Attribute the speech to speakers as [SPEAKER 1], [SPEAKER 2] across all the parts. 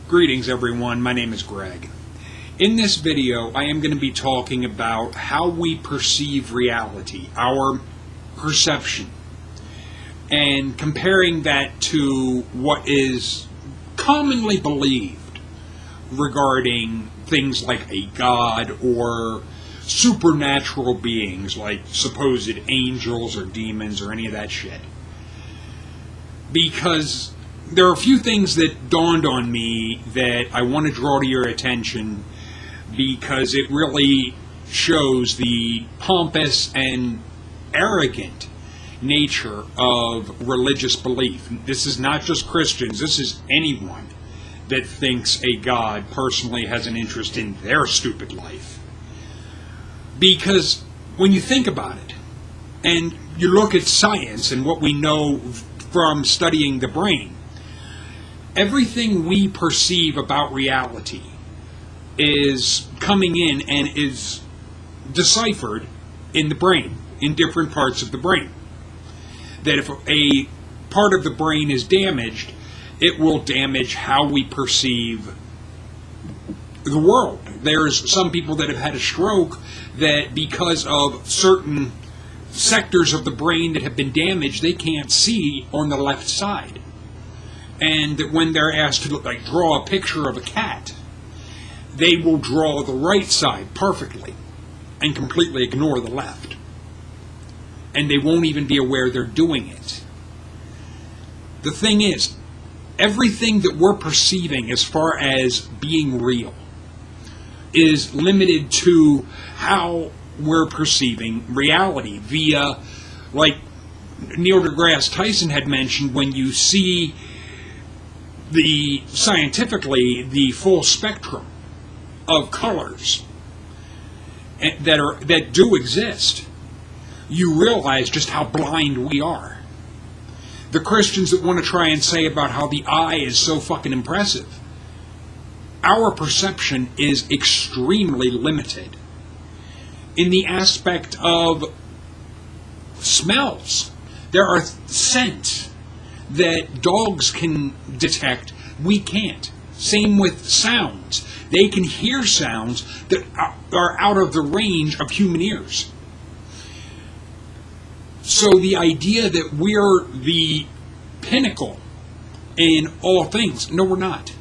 [SPEAKER 1] Greetings everyone, my name is Greg. In this video I am going to be talking about how we perceive reality, our perception, and comparing that to what is commonly believed regarding things like a god or supernatural beings like supposed angels or demons or any of that shit. Because there are a few things that dawned on me that I want to draw to your attention because it really shows the pompous and arrogant nature of religious belief. This is not just Christians, this is anyone that thinks a god personally has an interest in their stupid life. Because when you think about it, and you look at science and what we know from studying the brain, everything we perceive about reality is coming in and is deciphered in the brain, in different parts of the brain. That if a part of the brain is damaged, it will damage how we perceive the world. There's some people that have had a stroke that because of certain sectors of the brain that have been damaged, they can't see on the left side. And that when they're asked to draw a picture of a cat, they will draw the right side perfectly and completely ignore the left. And they won't even be aware they're doing it. The thing is, everything that we're perceiving as far as being real is limited to how we're perceiving reality via, like Neil deGrasse Tyson had mentioned, when you see scientifically the full spectrum of colors that do exist, you realize just how blind we are. The Christians that want to try and say about how the eye is so fucking impressive, our perception is extremely limited. In the aspect of smells, there are scents that dogs can detect, we can't. Same with sounds. They can hear sounds that are out of the range of human ears. So the idea that we're the pinnacle in all things, no, we're not.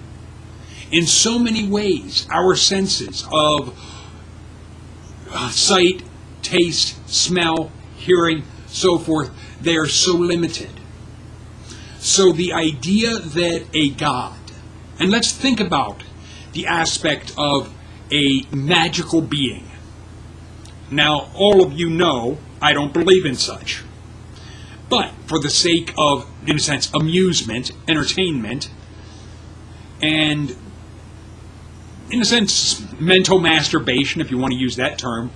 [SPEAKER 1] In so many ways, our senses of sight, taste, smell, hearing, so forth, they are so limited. So the idea that a god, and let's think about the aspect of a magical being. Now, all of you know I don't believe in such. But for the sake of, in a sense, amusement, entertainment, and in a sense, mental masturbation, if you want to use that term,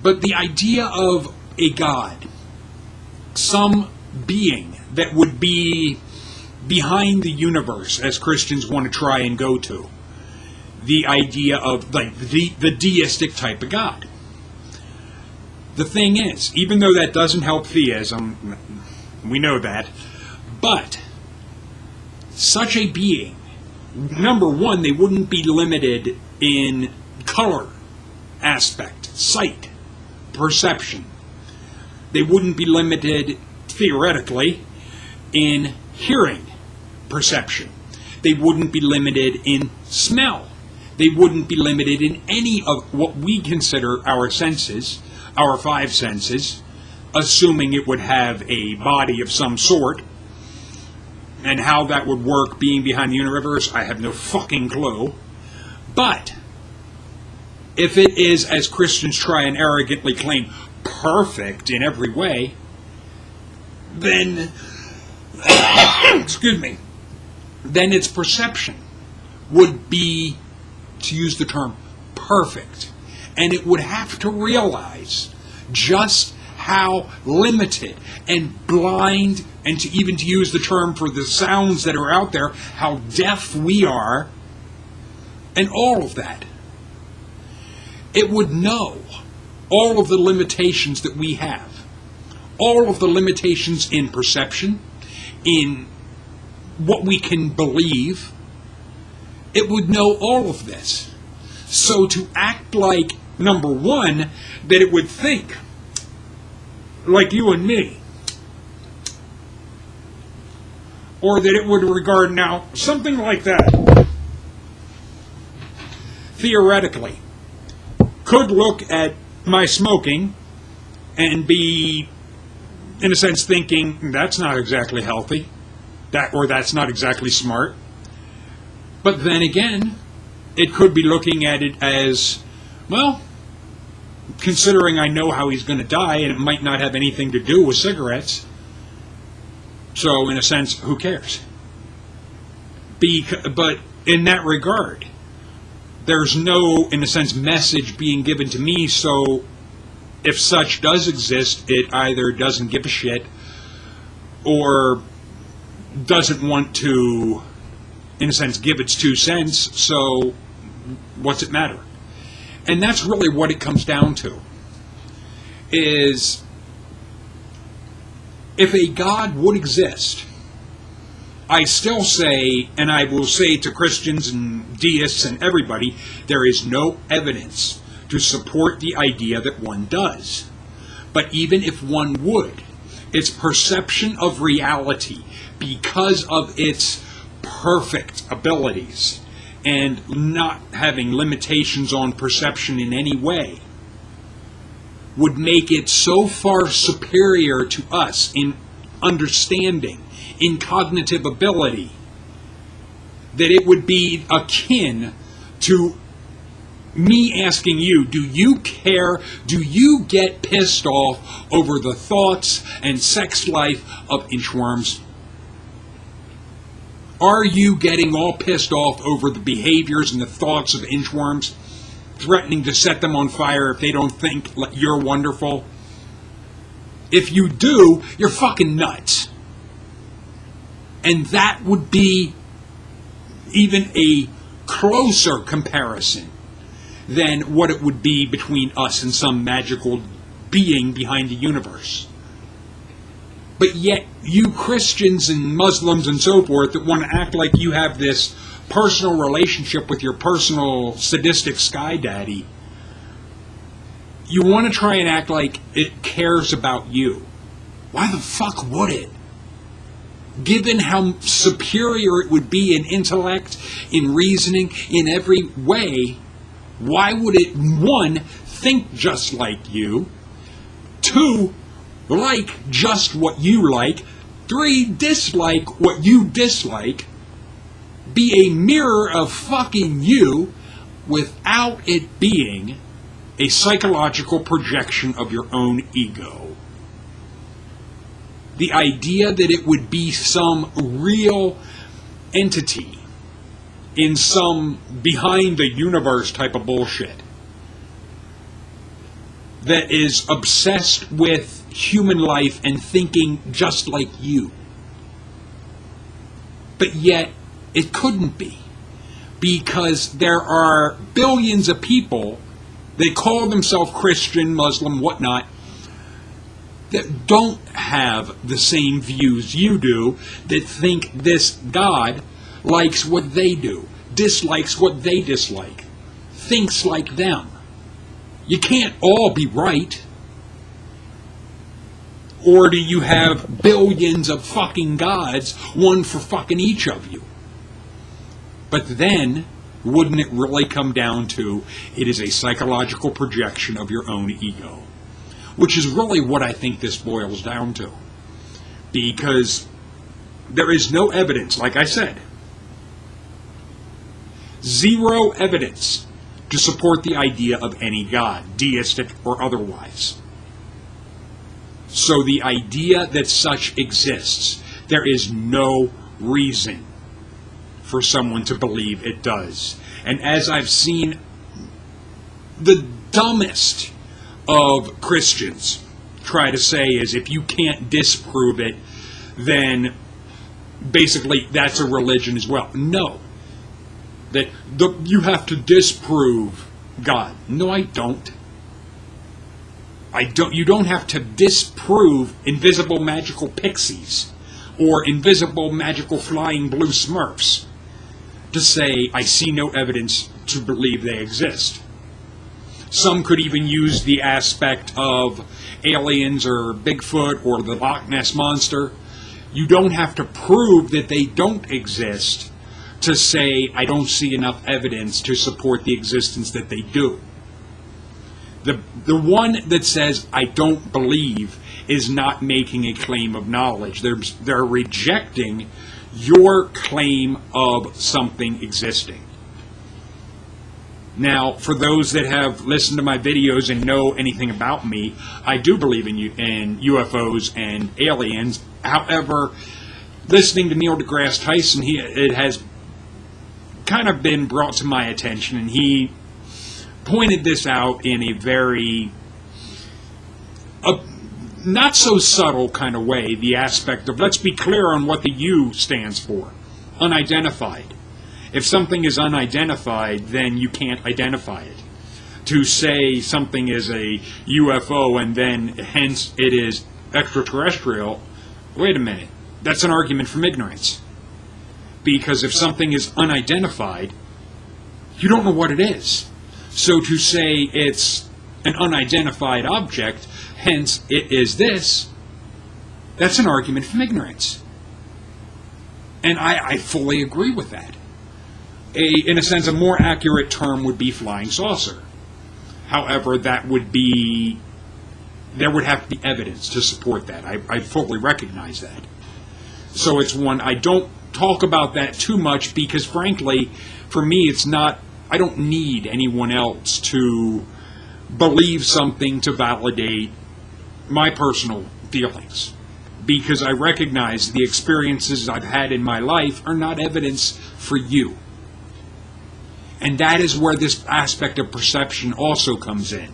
[SPEAKER 1] but the idea of a god, some being that would be behind the universe, as Christians want to try and go to, the idea of the deistic type of God. The thing is, even though that doesn't help theism, we know that, but such a being, number one, they wouldn't be limited in color aspect, sight, perception. They wouldn't be limited, theoretically, in hearing, perception. They wouldn't be limited in smell. They wouldn't be limited in any of what we consider our senses, our five senses, assuming it would have a body of some sort. And how that would work being behind the universe, I have no fucking clue. But if it is, as Christians try and arrogantly claim, perfect in every way, then excuse me, then its perception would be, to use the term, perfect. And it would have to realize just how limited and blind, and to use the term for the sounds that are out there, how deaf we are, and all of that. It would know all of the limitations that we have, all of the limitations in perception, in what we can believe, it would know all of this. So to act like, number one, that it would think like you and me, or that it would regard now something like that, theoretically, could look at my smoking and be, in a sense, thinking that's not exactly healthy, or that's not exactly smart. But then again, it could be looking at it as, well, considering I know how he's going to die and it might not have anything to do with cigarettes, so in a sense, who cares? But in that regard, there's no, in a sense, message being given to me, so if such does exist, it either doesn't give a shit or doesn't want to, in a sense, give its 2 cents, so what's it matter? And that's really what it comes down to, is if a God would exist, I still say, and I will say to Christians and deists and everybody, there is no evidence to support the idea that one does. But even if one would, its perception of reality, because of its perfect abilities and not having limitations on perception in any way, would make it so far superior to us in understanding, in cognitive ability, that it would be akin to me asking you, do you care, do you get pissed off over the thoughts and sex life of inchworms? Are you getting all pissed off over the behaviors and the thoughts of inchworms, threatening to set them on fire if they don't think you're wonderful? If you do, you're fucking nuts. And that would be even a closer comparison than what it would be between us and some magical being behind the universe. But yet, you Christians and Muslims and so forth that want to act like you have this personal relationship with your personal sadistic sky daddy, you want to try and act like it cares about you. Why the fuck would it? Given how superior it would be in intellect, in reasoning, in every way, why would it, 1, think just like you, 2, like just what you like, 3, dislike what you dislike, be a mirror of fucking you without it being a psychological projection of your own ego? The idea that it would be some real entity in some behind the universe type of bullshit that is obsessed with human life and thinking just like you. But yet, it couldn't be. Because there are billions of people, they call themselves Christian, Muslim, whatnot, that don't have the same views you do, that think this God likes what they do, dislikes what they dislike, thinks like them. You can't all be right. Or do you have billions of fucking gods, one for fucking each of you? But then, wouldn't it really come down to, it is a psychological projection of your own ego? Which is really what I think this boils down to. Because there is no evidence, like I said, zero evidence to support the idea of any God, deistic or otherwise. So the idea that such exists, there is no reason for someone to believe it does. And as I've seen the dumbest of Christians try to say is, if you can't disprove it, then basically that's a religion as well. No. That you have to disprove God. No, I don't. You don't have to disprove invisible magical pixies or invisible magical flying blue smurfs to say, I see no evidence to believe they exist. Some could even use the aspect of aliens or Bigfoot or the Loch Ness Monster. You don't have to prove that they don't exist to say, I don't see enough evidence to support the existence that they do. The one that says, I don't believe, is not making a claim of knowledge. They're rejecting your claim of something existing. Now, for those that have listened to my videos and know anything about me, I do believe in UFOs and aliens. However, listening to Neil deGrasse Tyson, it has kind of been brought to my attention, and he pointed this out in a very not so subtle kind of way, the aspect of, let's be clear on what the U stands for, unidentified. If something is unidentified, then you can't identify it. To say something is a UFO and then hence it is extraterrestrial, wait a minute, that's an argument from ignorance. Because if something is unidentified, you don't know what it is. So to say it's an unidentified object, hence it is this, that's an argument from ignorance. And I fully agree with that. In a sense, a more accurate term would be flying saucer. However, there would have to be evidence to support that. I fully recognize that. So it's one, I don't talk about that too much because, frankly, for me, I don't need anyone else to believe something to validate my personal feelings. Because I recognize the experiences I've had in my life are not evidence for you. And that is where this aspect of perception also comes in.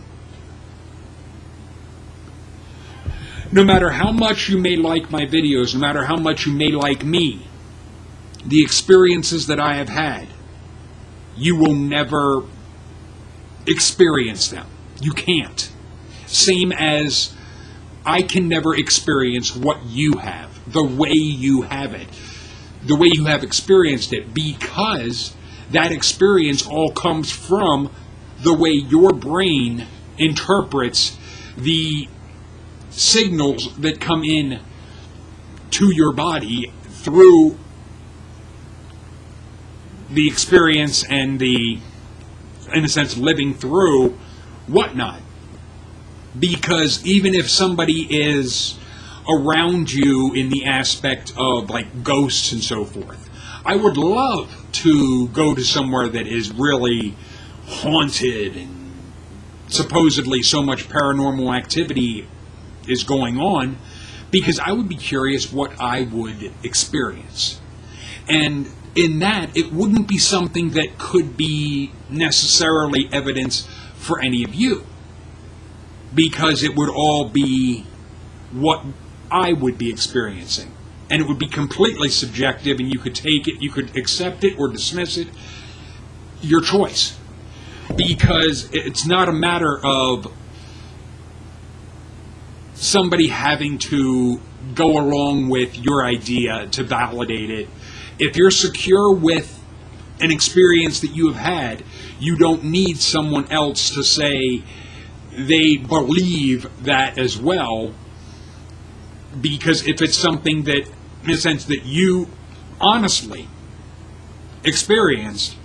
[SPEAKER 1] No matter how much you may like my videos, no matter how much you may like me, the experiences that I have had, you will never experience them. You can't. Same as I can never experience what you have, the way you have it, the way you have experienced it, because that experience all comes from the way your brain interprets the signals that come in to your body through the experience and the, in a sense, living through whatnot. Because even if somebody is around you in the aspect of like ghosts and so forth, I would love to go to somewhere that is really haunted and supposedly so much paranormal activity is going on, because I would be curious what I would experience. And in that, it wouldn't be something that could be necessarily evidence for any of you, because it would all be what I would be experiencing. And it would be completely subjective, and you could take it, you could accept it or dismiss it, your choice. Because it's not a matter of somebody having to go along with your idea to validate it. If you're secure with an experience that you have had, you don't need someone else to say they believe that as well. Because if it's something that, in a sense, that you honestly experienced,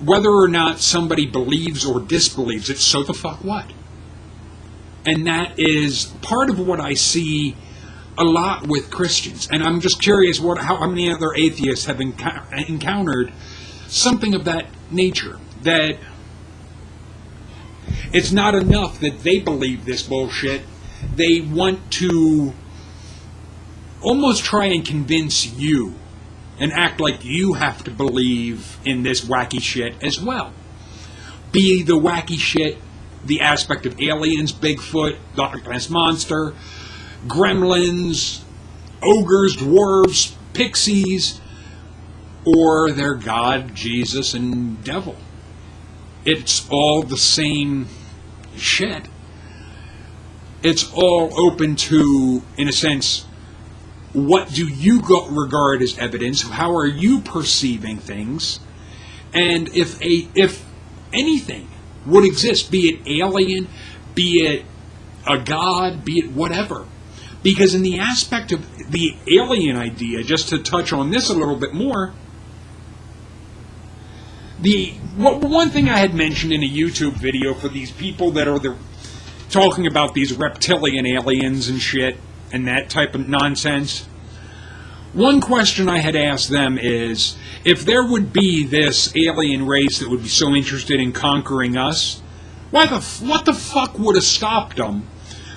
[SPEAKER 1] whether or not somebody believes or disbelieves it, so the fuck what? And that is part of what I see a lot with Christians. And I'm just curious how many other atheists have encountered something of that nature. That it's not enough that they believe this bullshit. They want to almost try and convince you and act like you have to believe in this wacky shit as well. Be the wacky shit the aspect of aliens, Bigfoot, the Loch Ness Monster, gremlins, ogres, dwarves, pixies, or their God, Jesus, and devil. It's all the same shit. It's all open to, in a sense, what do you regard as evidence? How are you perceiving things? And if anything would exist, be it alien, be it a god, be it whatever. Because in the aspect of the alien idea, just to touch on this a little bit more, one thing I had mentioned in a YouTube video for these people that are talking about these reptilian aliens and shit and that type of nonsense, one question I had asked them is, if there would be this alien race that would be so interested in conquering us, what the fuck would have stopped them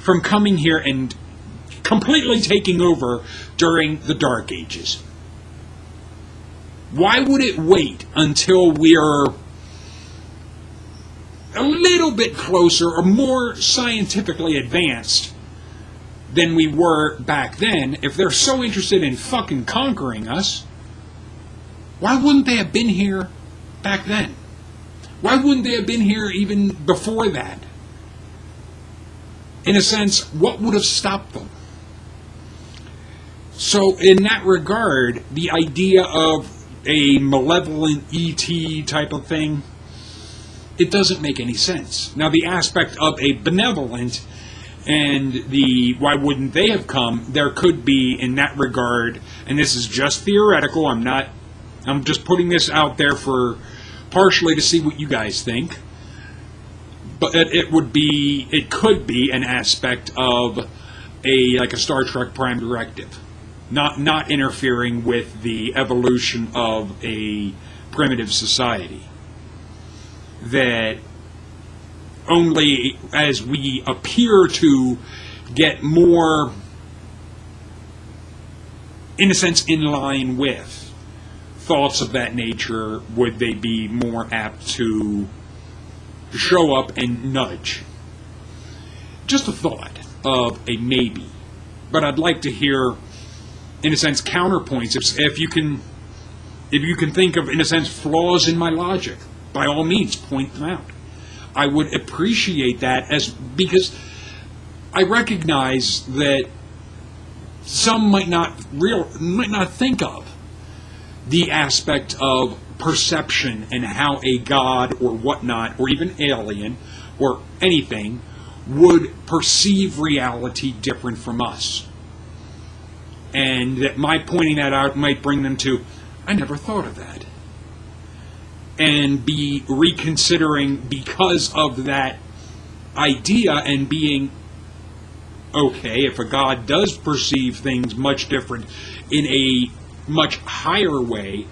[SPEAKER 1] from coming here and completely taking over during the Dark Ages? Why would it wait until we're a little bit closer or more scientifically advanced than we were back then? If they're so interested in fucking conquering us, why wouldn't they have been here back then? Why wouldn't they have been here even before that? In a sense, what would have stopped them? So in that regard, the idea of a malevolent ET type of thing, it doesn't make any sense. Now, the aspect of a benevolent and why wouldn't they have come, there could be in that regard, and this is just theoretical, I'm just putting this out there for partially to see what you guys think, but it could be an aspect of like a Star Trek Prime Directive. Not interfering with the evolution of a primitive society. That only as we appear to get more, in a sense, in line with thoughts of that nature, would they be more apt to show up and nudge. Just a thought of a maybe. But I'd like to hear, in a sense, counterpoints. If you can think of, in a sense, flaws in my logic, by all means, point them out. I would appreciate that, because I recognize that some might not think of the aspect of perception and how a god or whatnot, or even alien or anything, would perceive reality different from us. And that my pointing that out might bring them to, I never thought of that. And be reconsidering because of that idea, and being, okay, if a God does perceive things much different in a much higher way,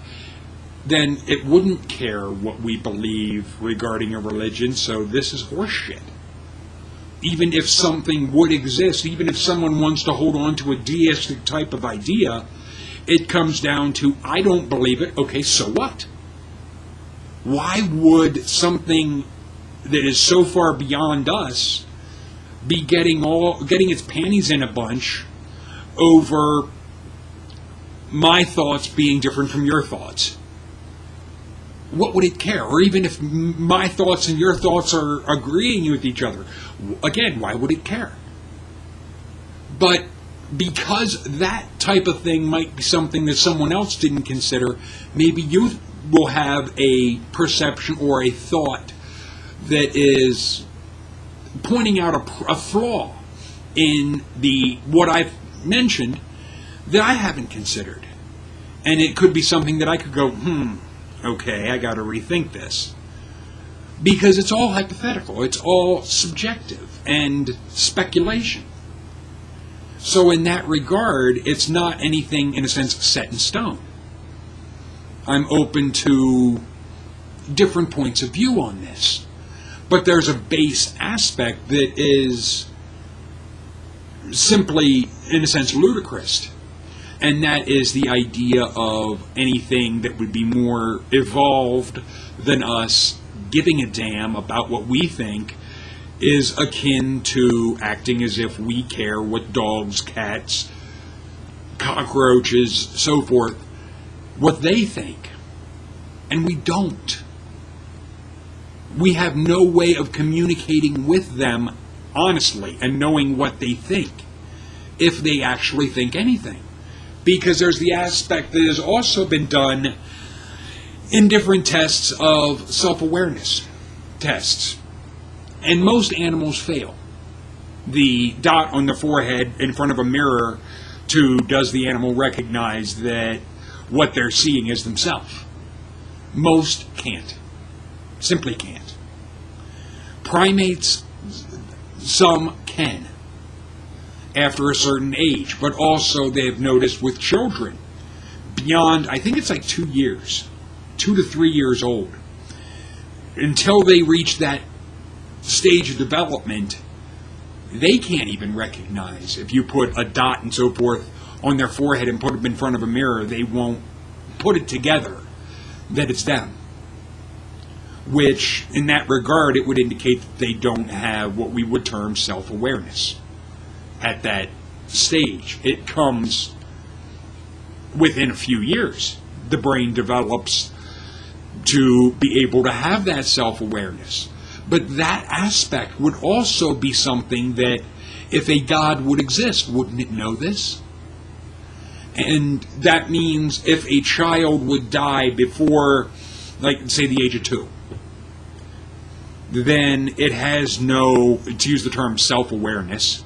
[SPEAKER 1] then it wouldn't care what we believe regarding a religion, so this is horseshit. Even if something would exist, even if someone wants to hold on to a deistic type of idea, it comes down to, I don't believe it, okay, so what? Why would something that is so far beyond us be getting its panties in a bunch over my thoughts being different from your thoughts? What would it care? Or even if my thoughts and your thoughts are agreeing with each other, again, why would it care? But because that type of thing might be something that someone else didn't consider, maybe you will have a perception or a thought that is pointing out a flaw in what I've mentioned that I haven't considered. And it could be something that I could go, okay, I got to rethink this. Because it's all hypothetical. It's all subjective and speculation. So in that regard, it's not anything, in a sense, set in stone. I'm open to different points of view on this. But there's a base aspect that is simply, in a sense, ludicrous. And that is the idea of anything that would be more evolved than us giving a damn about what we think is akin to acting as if we care what dogs, cats, cockroaches, so forth, what they think. And we don't. We have no way of communicating with them honestly and knowing what they think, if they actually think anything. because there's the aspect that has also been done in different tests of self-awareness tests. And most animals fail. The dot on the forehead in front of a mirror, does the animal recognize that what they're seeing is themselves? Most can't. Simply can't. Primates, some can after a certain age, but also they've noticed with children beyond, I think it's like 2 years, 2 to 3 years old, until they reach that stage of development, they can't even recognize. If you put a dot and so forth on their forehead and put them in front of a mirror, they won't put it together that it's them. Which, in that regard, it would indicate that they don't have what we would term self-awareness at that stage. It comes within a few years. The brain develops to be able to have that self-awareness. But that aspect would also be something that, if a God would exist, wouldn't it know this? And that means if a child would die before, like, say, the age of 2, then it has no, to use the term self-awareness,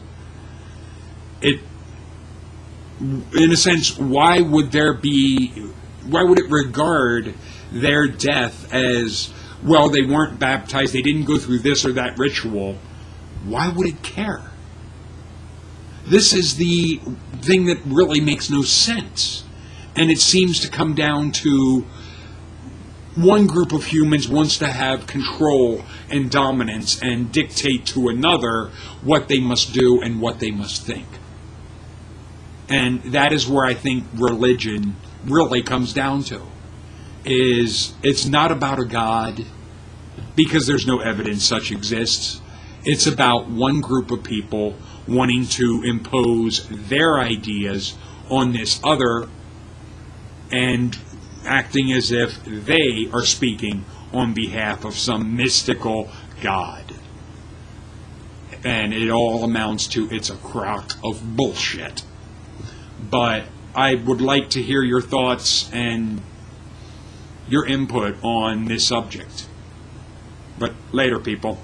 [SPEAKER 1] in a sense, why would it regard their death as, well, they weren't baptized, they didn't go through this or that ritual? Why would it care? This is the thing that really makes no sense. And it seems to come down to one group of humans wants to have control and dominance and dictate to another what they must do and what they must think. And that is where I think religion really comes down to. It's not about a God, because there's no evidence such exists. It's about one group of people wanting to impose their ideas on this other and acting as if they are speaking on behalf of some mystical God. And it all amounts to, it's a crock of bullshit. But I would like to hear your thoughts and your input on this subject. But later, people.